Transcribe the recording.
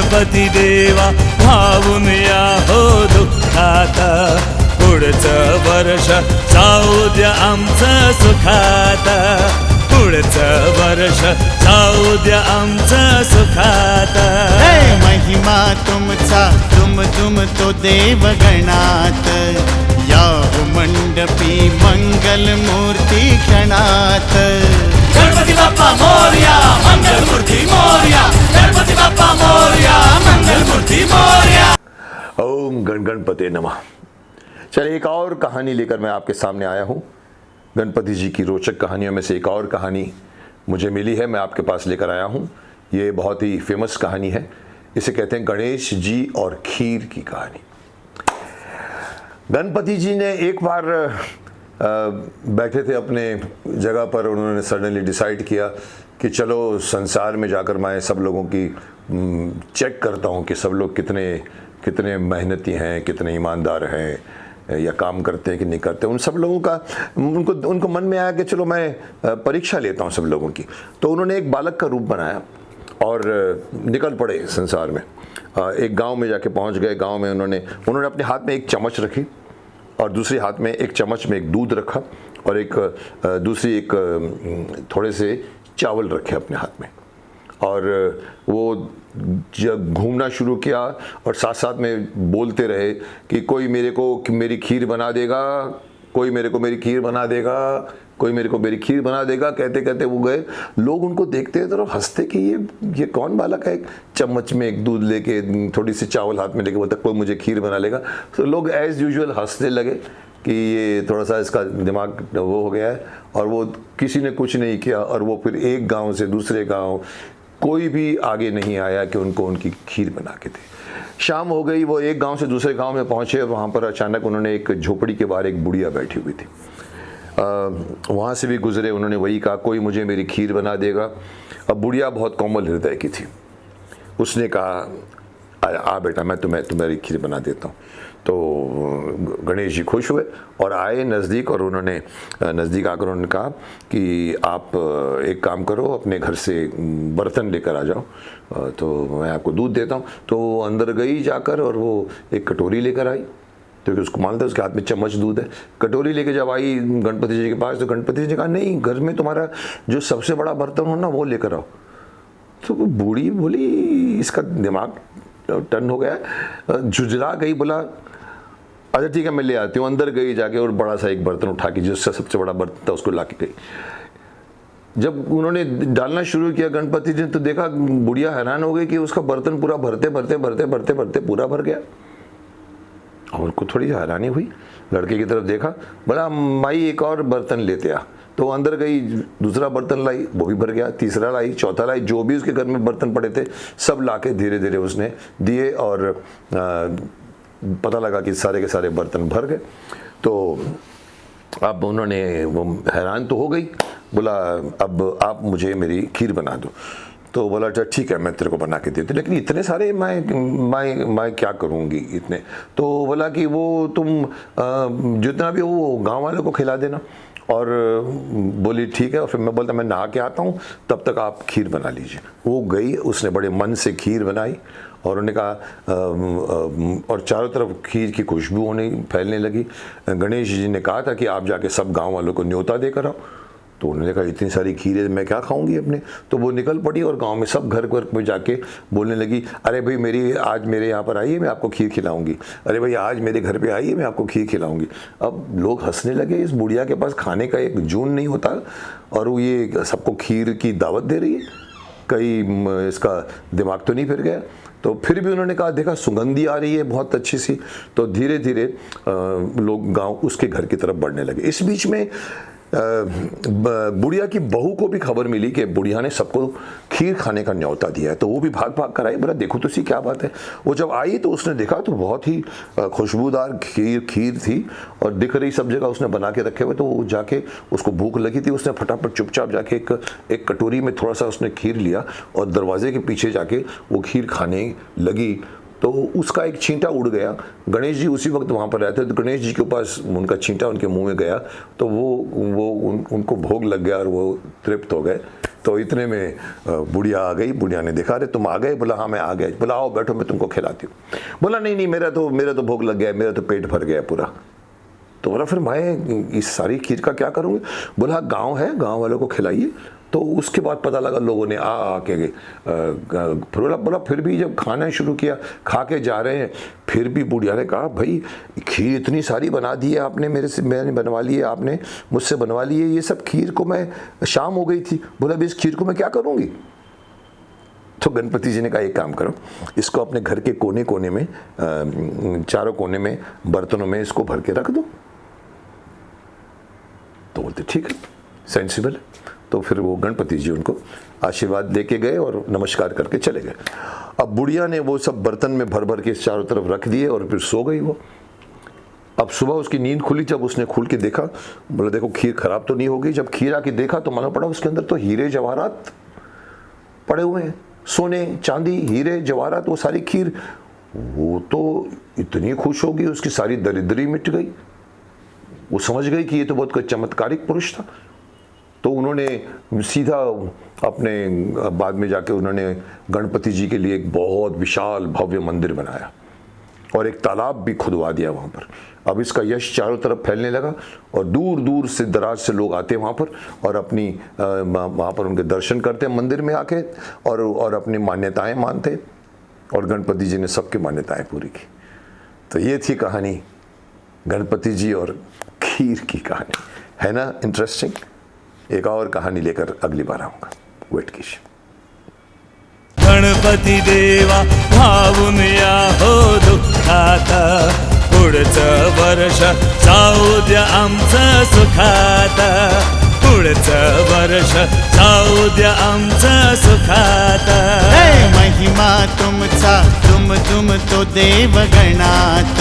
गणपती देवा भावून या हो दुःखात, पुढचं वर्ष जाऊ द्या आमचं सुखात, पुढचं वर्ष जाऊ द्या आमचं सुखात. महिमा तुमचा तुम तो देवगणात, या मंडपी मंगल मूर्ती क्षणात. गणपती बाप्पा मोरया, मंगल मूर्ती मोरया, गणपती बाप्पा मोरया, मंगल मूर्ती मोरया. ओम गण गणपते नमः. चलिए एक और कहानी लेकर मैं आपके सामने आया हूँ. गणपति जी की रोचक कहानियों में से एक और कहानी मुझे मिली है, मैं आपके पास लेकर आया हूँ. ये बहुत ही फेमस कहानी है. इसे कहते हैं गणेश जी और खीर की कहानी. गणपति जी ने एक बार बैठे थे अपने जगह पर, उन्होंने सडनली डिसाइड किया कि चलो संसार में जाकर मैं सब लोगों की चेक करता हूँ कि सब लोग कितने मेहनती हैं, कितने ईमानदार हैं, या काम करते हैं कि नहीं करते. उन सब लोगों का उनको मन में आया कि चलो मैं परीक्षा लेता हूँ सब लोगों की. तो उन्होंने एक बालक का रूप बनाया और निकल पड़े संसार में. एक गांव में जाके पहुंच गए. गांव में उन्होंने अपने हाथ में एक चम्मच रखी और दूसरे हाथ में एक चम्मच में एक दूध रखा और एक दूसरी एक थोड़े से चावल रखे अपने हाथ में. और वो जब घूमना शुरू किया और साथ साथ में बोलते रहे कि कोई मेरे को मेरी खीर बना देगा, कोई मेरे को मेरी खीर बना देगा, कोई मेरे को मेरी खीर बना देगा. कहते कहते वो गए. लोग उनको देखते तो हंसते कि ये कौन बालक है, चम्मच में एक दूध लेके थोड़ी सी चावल हाथ में लेके बोलता कोई मुझे खीर बना लेगा. तो लोग एज यूजुअल हंसने लगे कि ये थोड़ा सा इसका दिमाग वो हो गया है. और वो किसी ने कुछ नहीं किया और वो फिर एक गांव से दूसरे गांव कोई भी आगे नहीं आया कि उनको उनकी खीर बना के दे. शाम हो गई. वो एक गांव से दूसरे गांव में पहुंचे और वहाँ पर अचानक उन्होंने एक झोपड़ी के बाहर एक बुढ़िया बैठी हुई थी. वहाँ से भी गुजरे. उन्होंने वही कहा कोई मुझे मेरी खीर बना देगा. अब बुढ़िया बहुत कोमल हृदय की थी. उसने कहा आ बेटा मैं तुम्हारी खीर बना देता हूँ. तो गणेश जी खुश हुए और आए नज़दीक और उन्होंने नज़दीक आकर उन्होंने कहा कि आप एक काम करो, अपने घर से बर्तन लेकर आ जाओ तो मैं आपको दूध देता हूँ. तो अंदर गई जाकर और वो एक कटोरी लेकर आई क्योंकि उसको मानता है उसके हाथ में चम्मच दूध है. कटोरी लेके जब आई गणपति जी के पास तो गणपति जी ने कहा नहीं, घर में तुम्हारा जो सबसे बड़ा बर्तन हो ना वो लेकर आओ. तो बूढ़ी बोली, इसका दिमाग टर्न हो गया, झुंझला गई. बोला अच्छा ठीक है मैं ले आती हूँ. अंदर गई जाके और बड़ा सा एक बर्तन उठा के जिससे सबसे बड़ा बर्तन था उसको ला के गई. जब उन्होंने डालना शुरू किया गणपति जी ने तो देखा, बुढ़िया हैरान हो गई कि उसका बर्तन पूरा भरते भरते भरते भरते भरते पूरा भर गया. और उनको थोड़ी हैरानी हुई. लड़के की तरफ देखा, बोला माई एक और बर्तन लेते आ. तो अंदर गई, दूसरा बर्तन लाई, वो भी भर गया. तीसरा लाई, चौथा लाई, जो भी उसके घर में बर्तन पड़े थे सब लाके धीरे धीरे उसने दिए और पता लगा कि सारे के सारे बर्तन भर गए. तो अब उन्होंने वो हैरान तो हो गई. बोला अब आप मुझे मेरी खीर बना दो. तो बोला अच्छा ठीक है मैं तेरे को बना के देती, लेकिन इतने सारे मैं क्या करूँगी इतने. तो बोला कि वो तुम जितना भी वो गांव वालों को खिला देना. और बोली ठीक है. और फिर मैं बोलता मैं नहा के आता हूँ, तब तक आप खीर बना लीजिए. वो गई, उसने बड़े मन से खीर बनाई और उन्होंने कहा और चारों तरफ खीर की खुशबू होने फैलने लगी. गणेश जी ने कहा था कि आप जाके सब गांव वालों को न्योता देकर आओ. तो उन्होंने कहा इतनी सारी खीरें मैं क्या खाऊंगी अपने. तो वो निकल पड़ी और गांव में सब घर घर में जाके बोलने लगी अरे भाई मेरी आज मेरे यहाँ पर आइए मैं आपको खीर खिलाऊंगी. अरे भाई आज मेरे घर पे आइए मैं आपको खीर खिलाऊंगी. अब लोग हंसने लगे. इस बुढ़िया के पास खाने का एक जून नहीं होता और वो ये सबको खीर की दावत दे रही है. कहीं इसका दिमाग तो नहीं फिर गया. तो फिर भी उन्होंने कहा देखा सुगंधी आ रही है बहुत अच्छी सी. तो धीरे धीरे लोग गांव उसके घर की तरफ बढ़ने लगे. इस बीच में बुढ़िया की बहू को भी खबर मिली कि बुढ़िया ने सबको खीर खाने का न्योता दिया है. तो वो भी भाग भाग कर आई. बोला देखो तो सी क्या बात है. वो जब आई तो उसने देखा तो बहुत ही खुशबूदार खीर थी और दिख रही सब जगह उसने बना के रखे हुए. तो वो जाके उसको भूख लगी थी. उसने फटाफट चुपचाप जाके एक कटोरी में थोड़ा सा उसने खीर लिया और दरवाजे के पीछे जाके वो खीर खाने लगी. तो उसका एक छींटा उड़ गया. गणेश जी उसी वक्त वहाँ पर रहते तो गणेश जी के पास उनका छींटा उनके मुंह में गया तो वो उनको भोग लग गया और वो तृप्त हो गए तो इतने में बुढ़िया आ गई। बुढ़िया ने देखा, अरे तुम आ गए? बोला हाँ मैं आ गया। बोला आओ बैठो, मैं तुमको खिलाती हूँ। बोला नहीं नहीं, मेरा तो भूख लग गया, मेरा तो पेट भर गया पूरा। तो बोला फिर मैं इस सारी खीर का क्या करूँगी? बोला गांव है, गांव वालों को खिलाइए। तो उसके बाद पता लगा लोगों ने आके बोला फिर भी जब खाना शुरू किया, खा के जा रहे हैं, फिर भी बुढ़िया ने कहा भाई खीर इतनी सारी बना दी है आपने, मैंने बनवा ली है, आपने मुझसे बनवा ली है, ये सब खीर को मैं शाम हो गई थी। बोला अभी इस खीर को मैं क्या करूँगी? तो गणपति जी ने कहा एक काम करो, इसको अपने घर के कोने कोने में, चारों कोने में बर्तनों में इसको भर के रख दो। तो बोलते ठीक है, सेंसिबल है। तो फिर वो गणपति जी उनको आशीर्वाद दे के गए और नमस्कार करके चले गए। अब बुढ़िया ने वो सब बर्तन में भर भर के चारों तरफ रख दिए और फिर सो गई वो। अब सुबह उसकी नींद खुली, जब उसने खुल के देखा, बोला देखो खीर खराब तो नहीं होगी। जब खीर आके देखा तो मालूम पड़ा उसके अंदर तो हीरे जवाहरात पड़े हुए हैं, सोने चांदी हीरे जवाहरात, वो सारी खीर। वो तो इतनी खुश हो गई, उसकी सारी दरिद्री मिट गई। वो समझ गई कि ये तो बहुत कोई चमत्कारिक पुरुष था। तो उन्होंने सीधा अपने बाद में जाके उन्होंने गणपति जी के लिए एक बहुत विशाल भव्य मंदिर बनाया और एक तालाब भी खुदवा दिया वहाँ पर। अब इसका यश चारों तरफ फैलने लगा और दूर दूर से दराज से लोग आते वहाँ पर और अपनी वहाँ पर उनके दर्शन करते मंदिर में आके और अपनी मान्यताएं मानते और गणपति जी ने सबकी मान्यताएं पूरी की। तो ये थी कहानी गणपति जी और खीर की कहानी, है ना इंटरेस्टिंग। एक और कहानी लेकर अगली बार आऊँगा, वेट कीजिए। गणपती देवा भावून या हो दुःखात, पुढचं वर्ष जाऊ द्या आमचं सुखात, पुढचं वर्ष जाऊ द्या आमचं सुखात। हे महिमा तुमचा, तुम तो देवगणात,